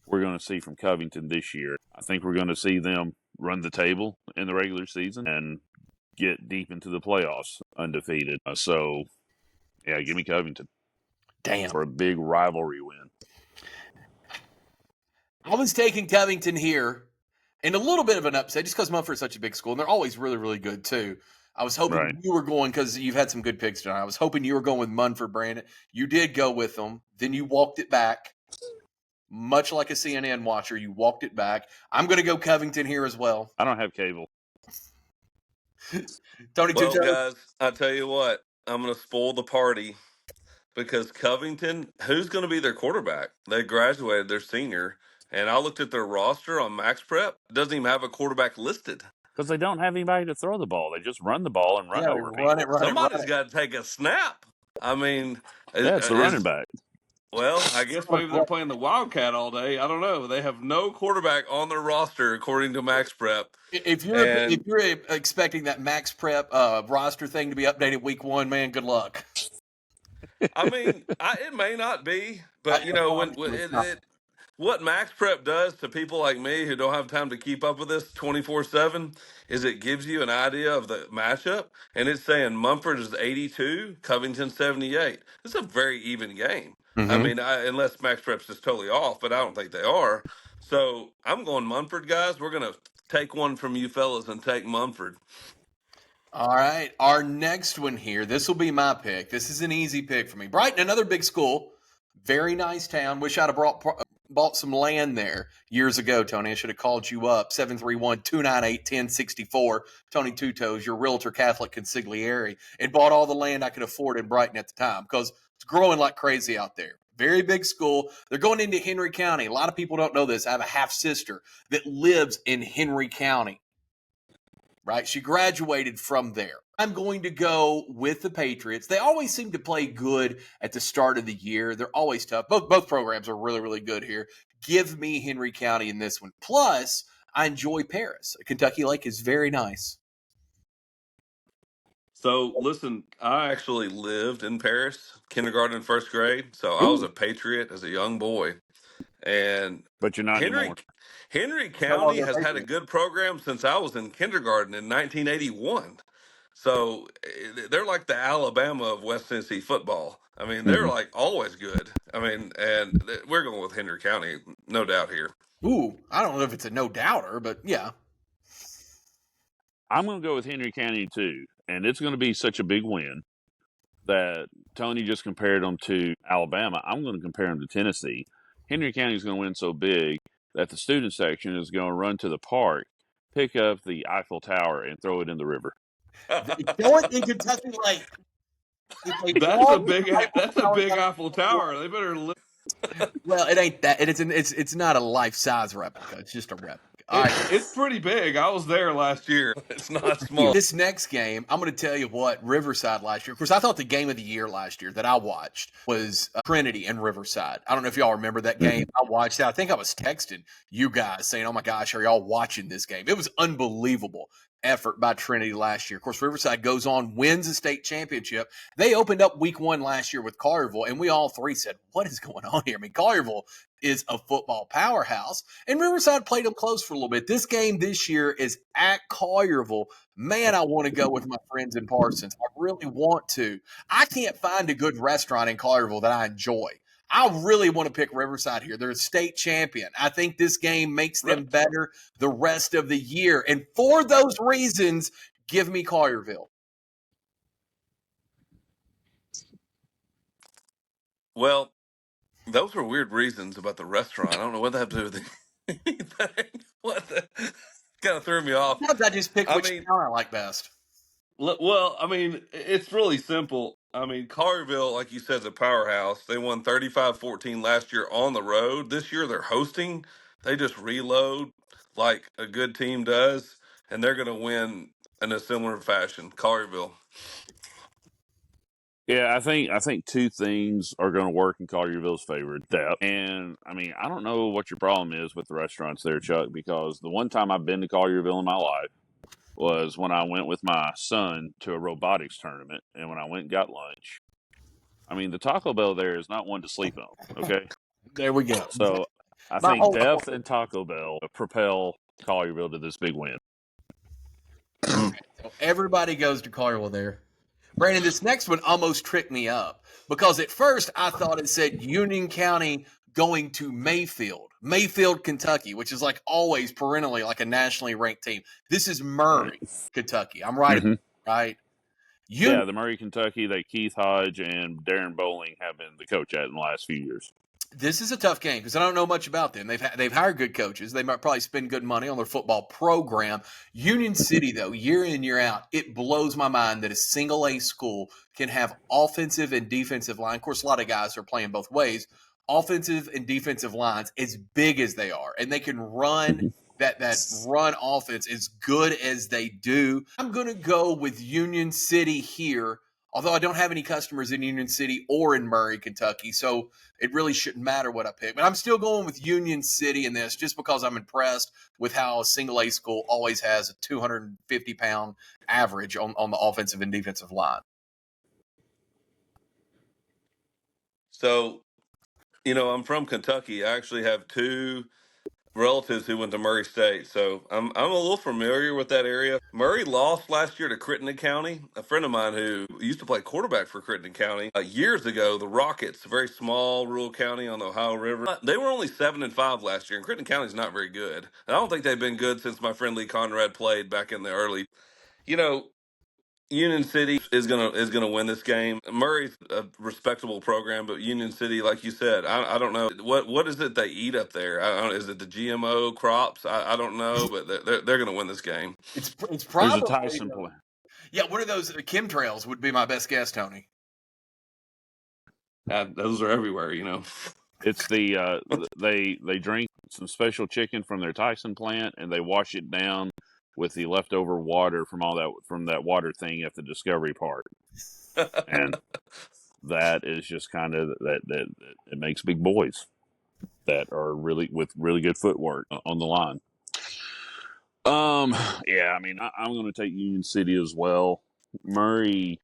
we're going to see from Covington this year. I think we're going to see them run the table in the regular season and get deep into the playoffs undefeated. So, yeah, give me Covington. Damn. For a big rivalry win. I was taking Covington here and a little bit of an upset just because Munford is such a big school, and they're always really, really good too. I was hoping you were going because you've had some good picks tonight. I was hoping you were going with Munford, Brandon. You did go with them. Then you walked it back. Much like a CNN watcher, you walked it back. I'm going to go Covington here as well. I don't have cable. Tony, well, guys, I tell you what, I'm going to spoil the party because Covington, who's going to be their quarterback? They graduated, their senior, and I looked at their roster on Max Prep. It doesn't even have a quarterback listed. Because they don't have anybody to throw the ball. They just run the ball and run over people. Somebody's got to take a snap. I mean, it's the running back. Well, I guess maybe they're playing the Wildcat all day. I don't know. They have no quarterback on their roster according to Max Prep. If you're expecting that Max Prep roster thing to be updated week 1, man, good luck. I mean, it may not be, but What Max Prep does to people like me who don't have time to keep up with this 24/7 is it gives you an idea of the matchup, and it's saying Mumford is 82, Covington 78. It's a very even game. I Mm-hmm. mean, unless Max Prep's just totally off, but I don't think they are. So I'm going Mumford, guys. We're gonna take one from you fellas and take Mumford. All right. Our next one here, this will be my pick. This is an easy pick for me. Brighton, another big school. Very nice town. Wish I'd have bought some land there years ago, Tony. I should have called you up. 731-298-1064. Tony Two Toes, your realtor Catholic consigliere, and bought all the land I could afford in Brighton at the time because it's growing like crazy out there. Very big school. They're going into Henry County. A lot of people don't know this. I have a half sister that lives in Henry County. Right? She graduated from there. I'm going to go with the Patriots. They always seem to play good at the start of the year. They're always tough. Both programs are really, really good here. Give me Henry County in this one. Plus, I enjoy Paris. Kentucky Lake is very nice. So listen, I actually lived in Paris, kindergarten and first grade. So I was Ooh. a Patriot as a young boy. And But you're not Henry anymore. Henry No County longer a has had a Patriot. good program since I was in kindergarten in 1981. So they're like the Alabama of West Tennessee football. I mean, they're Mhm. like always good. I mean, and we're going with Henry County, no doubt here. Ooh, I don't know if it's a no doubter, but yeah. I'm going to go with Henry County too, and it's going to be such a big win that Tony just compared them to Alabama. I'm going to compare them to Tennessee. Henry County is going to win so big that the student section is going to run to the park, pick up the Eiffel Tower, and throw it in the river. Going in Kentucky Lake. It's a That's a long big Eiffel Tower. Eiffel Tower. They better live. Well, it ain't that. It's not a life size replica. It's just a replica. All right. It's pretty big. I was there last Year, it's not small. This next game, I'm going to tell you what, Riverside last year. Of course, I thought the game of the year last year that I watched was Trinity and Riverside. I don't know if y'all remember that game. I watched that. I think I was texting you guys saying, oh my gosh, are y'all watching this game? It was unbelievable effort by Trinity last year. Of course, Riverside goes on, wins the state championship. They opened up week one last year with Collierville, and we all three said, what is going on here? I mean, Collierville is a football powerhouse, and Riverside played them close for a little bit. This game this year is at Collierville. Man, I want to go with my friends in Parsons. I really want to. I can't find a good restaurant in Collierville that I enjoy. I really want to pick Riverside here. They're a state champion. I think this game makes them better the rest of the year. And for those reasons, give me Collierville. Well, those were weird reasons about the restaurant. I don't know what that have to do with anything. What the kind of threw me off. Sometimes I just pick I which mean, town I like best. well, I mean, it's really simple. I mean, Collierville, like you said, is a powerhouse. They won 35-14 last year on the road. This year they're hosting. They just reload like a good team does, and they're going to win in a similar fashion. Collierville. Yeah, I think two things are going to work in Collierville's favor: depth, and I mean, I don't know what your problem is with the restaurants there, Chuck, because the one time I've been to Collierville in my life was when I went with my son to a robotics tournament, and when I went and got lunch. I mean, the Taco Bell there is not one to sleep on. Okay, There we go. so I My think whole depth and Taco Bell propel Collierville to this big win. So everybody goes to Collierville there. Brandon, this next one almost tricked me up because at first I thought it said Union County going to Mayfield, Kentucky, which is like always perennially like a nationally ranked team. This is Murray, Kentucky. I'm right, Mm-hmm. right? Yeah, the Murray, Kentucky that Keith Hodge and Darren Bowling have been the coach at in the last few years. This is a tough game because I don't know much about them. They've hired good coaches. They might probably spend good money on their football program. Union City, though, year in, year out, it blows my mind that a single A school can have offensive and defensive line. Of course, a lot of guys are playing both ways. Offensive and defensive lines as big as they are, and they can run that run offense as good as they do. I'm going to go with Union City here, although I don't have any customers in Union City or in Murray, Kentucky, so it really shouldn't matter what I pick. But I'm still going with Union City in this just because I'm impressed with how a single A school always has a 250-pound average on the offensive and defensive line. So, I'm from Kentucky. I actually have two relatives who went to Murray State, so I'm a little familiar with that area. Murray lost last year to Crittenden County. A friend of mine who used to play quarterback for Crittenden County years ago, the Rockets, a very small rural county on the Ohio River. They were only 7-5 last year, and Crittenden County is not very good. And I don't think they've been good since my friend Lee Conrad played back in the early. You know, Union City is gonna win this game. Murray's a respectable program, but Union City, like you said, I don't know what is it they eat up there. I don't, is it the GMO crops? I don't know, but they're gonna win this game. It's There's probably a Tyson plant. Yeah. What are those chemtrails? Would be my best guess, Tony. Those are everywhere, It's the they drink some special chicken from their Tyson plant and they wash it down with the leftover water from that water thing at the Discovery Park, and that is just kind of that it makes big boys that are with really good footwork on the line. Yeah, I mean, I'm going to take Union City as well. If Murray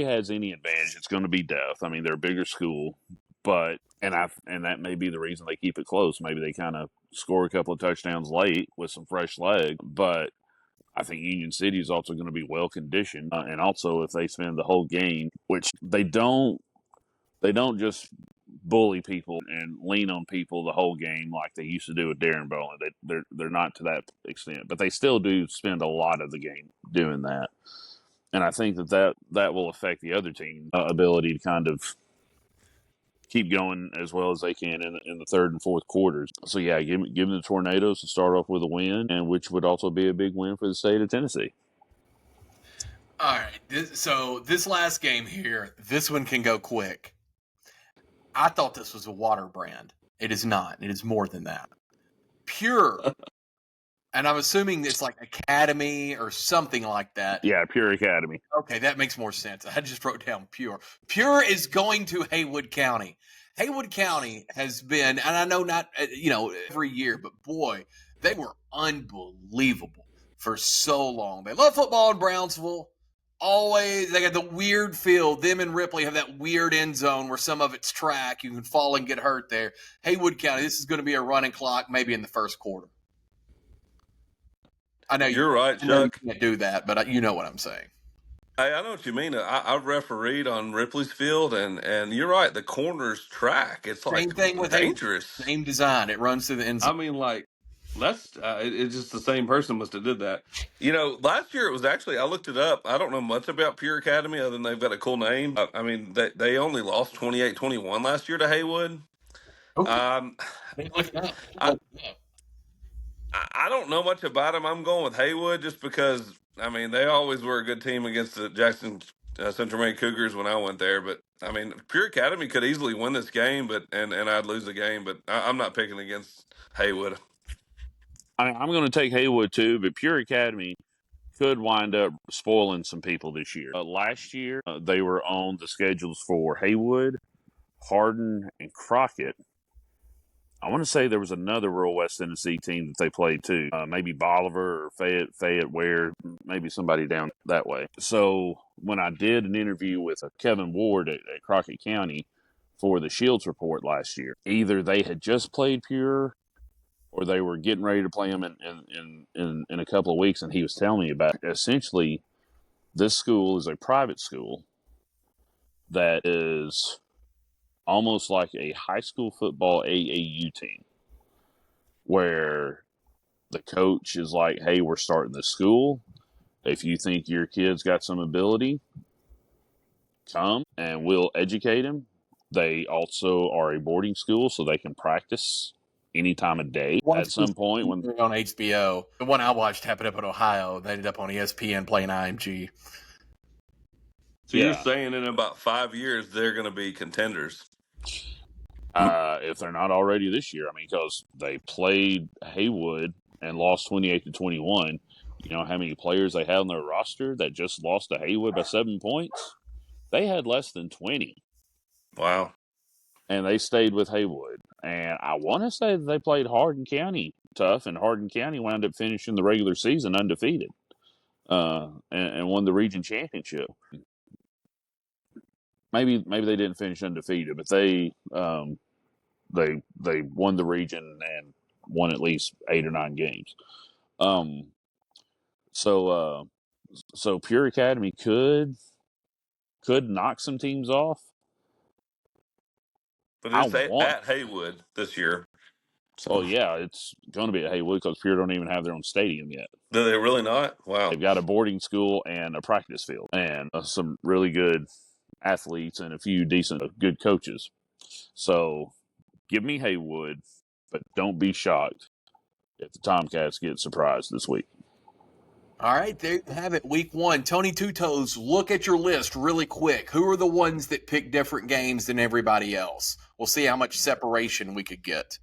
has any advantage, it's going to be depth. I mean, they're a bigger school, but and that may be the reason they keep it close. Maybe they kind of score a couple of touchdowns late with some fresh leg, but I think Union City is also going to be well conditioned, and also if they spend the whole game, which they don't just bully people and lean on people the whole game like they used to do with Darren Bowling. They're not to that extent, but they still do spend a lot of the game doing that. And I think that will affect the other team's ability to kind of keep going as well as they can in the third and fourth quarters. So yeah, give them the Tornadoes to start off with a win, and which would also be a big win for the state of Tennessee. All right. So this last game here, this one can go quick. I thought this was a water brand. It is not. It is more than that. Pure. And I'm assuming it's like Academy or something like that. Yeah, Pure Academy. Okay, that makes more sense. I just wrote down Pure. Pure is going to Haywood County. Haywood County has been, and I know not, every year, but boy, they were unbelievable for so long. They love football in Brownsville. Always, they got the weird field. Them and Ripley have that weird end zone where some of it's track. You can fall and get hurt there. Haywood County, this is going to be a running clock maybe in the first quarter. I know you're right, I know Chuck. you can't do that, but you know what I'm saying. Hey, I know what you mean. I refereed on Ripley's field, and you're right. The corners track. It's Same like thing with dangerous. Same design. It runs through the end zone. I mean, like that's it's just the same person must have did that. Last year it was actually, I looked it up. I don't know much about Pure Academy other than they've got a cool name. I mean, they only lost 28-21 last year to Haywood. I don't know much about them. I'm going with Haywood just because, I mean, they always were a good team against the Jackson Central Maine Cougars when I went there. But, I mean, Pure Academy could easily win this game, and I'd lose the game. But I'm not picking against Haywood. I'm going to take Haywood too, but Pure Academy could wind up spoiling some people this year. Last year, they were on the schedules for Haywood, Hardin, and Crockett. I want to say there was another rural West Tennessee team that they played too. Maybe Bolivar or Fayette Ware, maybe somebody down that way. So when I did an interview with Kevin Ward at Crockett County for the Shields Report last year, either they had just played Pure or they were getting ready to play him in a couple of weeks, and he was telling me about it. Essentially, this school is a private school that is almost like a high school football AAU team, where the coach is like, hey, we're starting this school. If you think your kid's got some ability, come and we'll educate him. They also are a boarding school, so they can practice any time of day. At some point when on HBO, the one I watched happened up in Ohio. They ended up on ESPN playing IMG. So you're saying in about 5 years they're going to be contenders? If they're not already this year. I mean, because they played Haywood and lost 28-21. You know how many players they had on their roster that just lost to Haywood by 7 points? They had less than 20. Wow. And they stayed with Haywood. And I want to say that they played Hardin County tough, and Hardin County wound up finishing the regular season undefeated and won the region championship. maybe they didn't finish undefeated, but they won the region and won at least 8 or 9 games. So Pure Academy could knock some teams off. But it's at Haywood this year. Oh yeah, it's going to be at Haywood because Pure don't even have their own stadium yet. Do they really not? Wow. They've got a boarding school and a practice field and some really good athletes and a few decent, good coaches. So give me Haywood, but don't be shocked if the Tomcats get surprised this week. All right, there you have it. Week 1. Tony Two Toes, look at your list really quick. Who are the ones that pick different games than everybody else? We'll see how much separation we could get.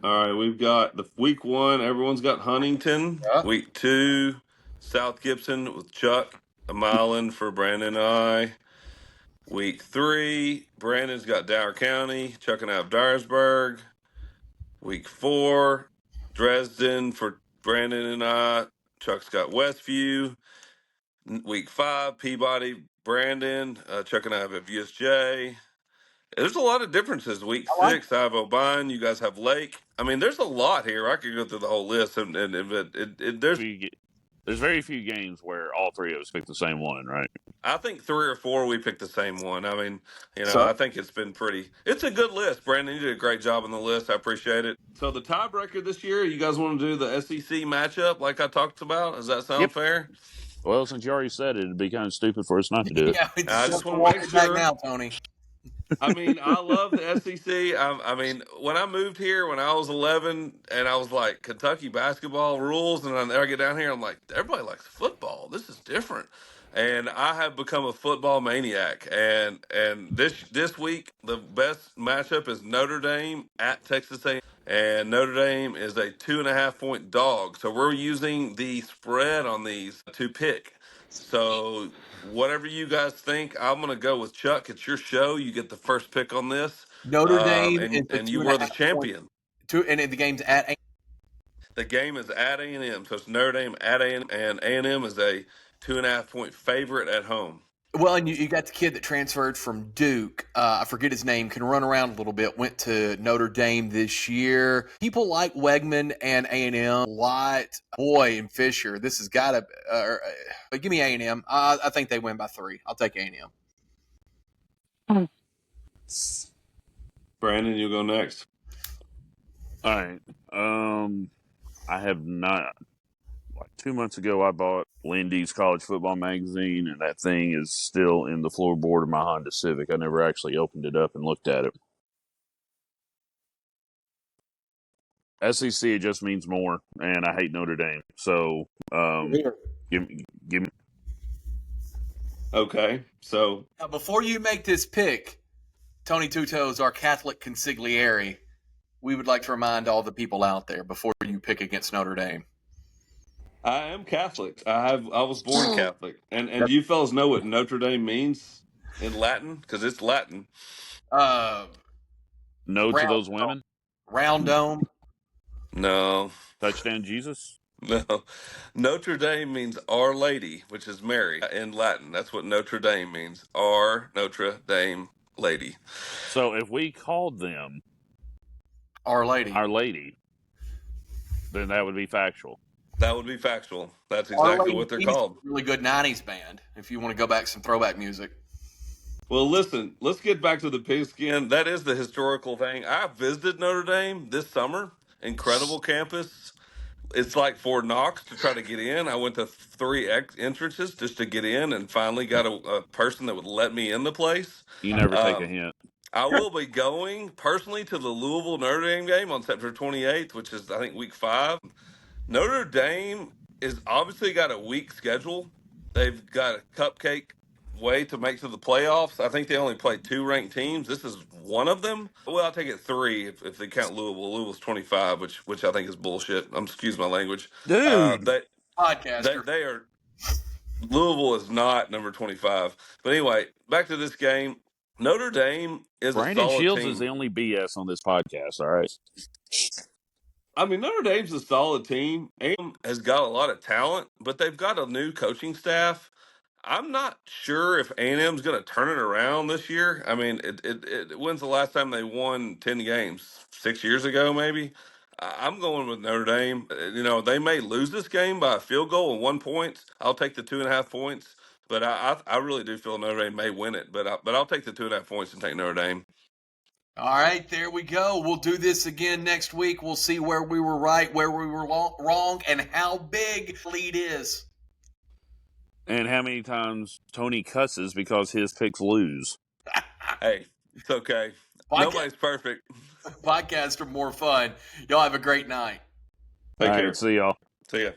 All right, we've got the week 1. Everyone's got Huntington. Yep. Week 2, South Gibson with Chuck, Milan for Brandon and I. Week 3, Brandon's got Dyer County. Chuck and I have Dyersburg. Week 4, Dresden for Brandon and I. Chuck's got Westview. Week 5, Peabody, Brandon. Chuck and I have USJ. There's a lot of differences. Week 6, I have Obion. You guys have Lake. I mean, there's a lot here. I could go through the whole list, and there's very few games where all three of us pick the same one, right? I think 3 or 4 we picked the same one. I mean, I think it's been it's a good list. Brandon, you did a great job on the list. I appreciate it. So the tiebreaker this year, you guys want to do the SEC matchup like I talked about? Does that sound fair? Well, since you already said it, it'd be kind of stupid for us not to do it. Yeah, I just want to make sure. Back now, Tony. I mean, I love the SEC. I mean, when I moved here when I was 11, and I was like, Kentucky basketball rules, and I get down here, I'm like, everybody likes football. This is different. And I have become a football maniac. And this week, the best matchup is Notre Dame at Texas A&M. And Notre Dame is a 2.5-point dog. So we're using the spread on these to pick. So whatever you guys think, I'm going to go with Chuck. It's your show. You get the first pick on this. Notre Dame and you were the champion. And the game's at The game is at A&M, so it's Notre Dame at A&M, and A&M is a 2.5-point favorite at home. Well, and you got the kid that transferred from Duke. I forget his name. Can run around a little bit. Went to Notre Dame this year. People like Wegman and A&M. Watt, Boy, and Fisher. This has got to. Give me A&M. I think they win by 3. I'll take A&M. Brandon, you'll go next. All right. I have not. Like 2 months ago, I bought Lindy's College Football Magazine, and that thing is still in the floorboard of my Honda Civic. I never actually opened it up and looked at it. SEC, it just means more, and I hate Notre Dame. So, give me. Okay, so now, before you make this pick, Tony Two Toes, our Catholic consigliere, we would like to remind all the people out there before you pick against Notre Dame. I am Catholic. I was born Catholic, and you fellas know what Notre Dame means in Latin because it's Latin. No to those women. Round dome. No. Touchdown Jesus. No. Notre Dame means Our Lady, which is Mary in Latin. That's what Notre Dame means. Our Notre Dame Lady. So if we called them Our Lady, then that would be factual. That would be factual. That's exactly what they're called. Really good 90s band, if you want to go back some throwback music. Well, listen, let's get back to the pigskin. That is the historical thing. I visited Notre Dame this summer. Incredible campus. It's like Fort Knox to try to get in. I went to 3 entrances just to get in and finally got a person that would let me in the place. You never take a hint. I will be going personally to the Louisville Notre Dame game on September 28th, which is, I think, week 5. Notre Dame is obviously got a weak schedule. They've got a cupcake way to make to the playoffs. I think they only play 2 ranked teams. This is one of them. Well, I'll take it 3 if they count Louisville. Louisville's 25, which I think is bullshit. Excuse my language. Dude. Podcaster. They are. Louisville is not number 25. But anyway, back to this game. Notre Dame is Brandon a solid Shields team. is the only BS on this podcast, all right? I mean, Notre Dame's a solid team. AM has got a lot of talent, but they've got a new coaching staff. I'm not sure if A&M's going to turn it around this year. I mean, when's the last time they won 10 games? 6 years ago, maybe. I'm going with Notre Dame. They may lose this game by a field goal and 1 point. I'll take the 2.5 points, but I really do feel Notre Dame may win it. But I'll take the 2.5 points and take Notre Dame. All right, there we go. We'll do this again next week. We'll see where we were right, where we were wrong, and how big the lead is. And how many times Tony cusses because his picks lose. Hey, it's okay. Nobody's perfect. Podcasts are more fun. Y'all have a great night. Take All care. right, see y'all. See ya.